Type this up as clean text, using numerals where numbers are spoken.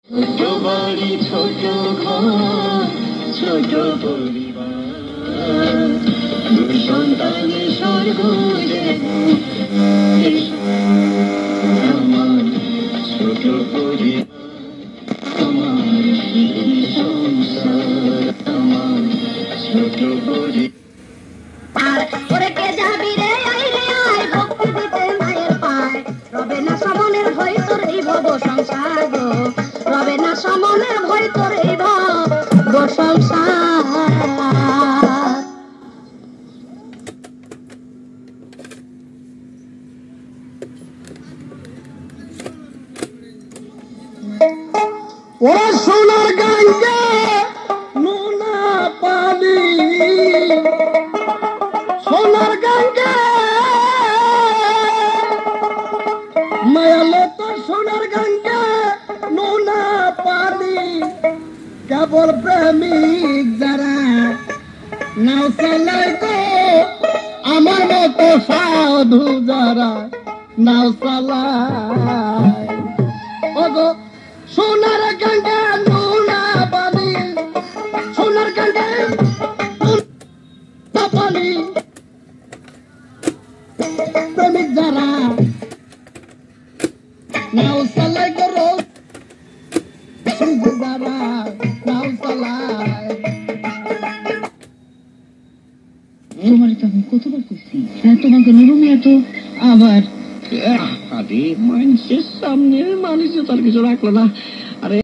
ছোট বাড়ি ছোট ঘর ছোট পরিবার সন্তানে স্বর্গ আমার ছোট পরিবার আমার সংসার আমার ছোট পরিবার কে যাবি রে আয় রে আয় ভক্তি দিতে মায়ের পায় রবে না সমনের ভয় তোর এই ভব সংসার গো রবে না সমনের ভয় তোর এই ভব সংসার ওরা সোনার গঙ্গা নোনা পানি সোনার গঙ্গা মায়ালে তো সোনার গঙ্গা নোনা পানি কেবল প্রেমিক যারা নাও চালাই গো আমার মতো সাধু যারা নাও চালাই ওগো সোনার গঙ্গা নোনা পানি সোনার গঙ্গা পানি প্রেমিক যারা নাও চালাই করো যারা নাও চালাই তোমার তো আমি কতবার কইছি তোমাকে নিরুমিয়া তো আবার আরে মানুষের সামনে মানুষ তার কিছু রাখলো না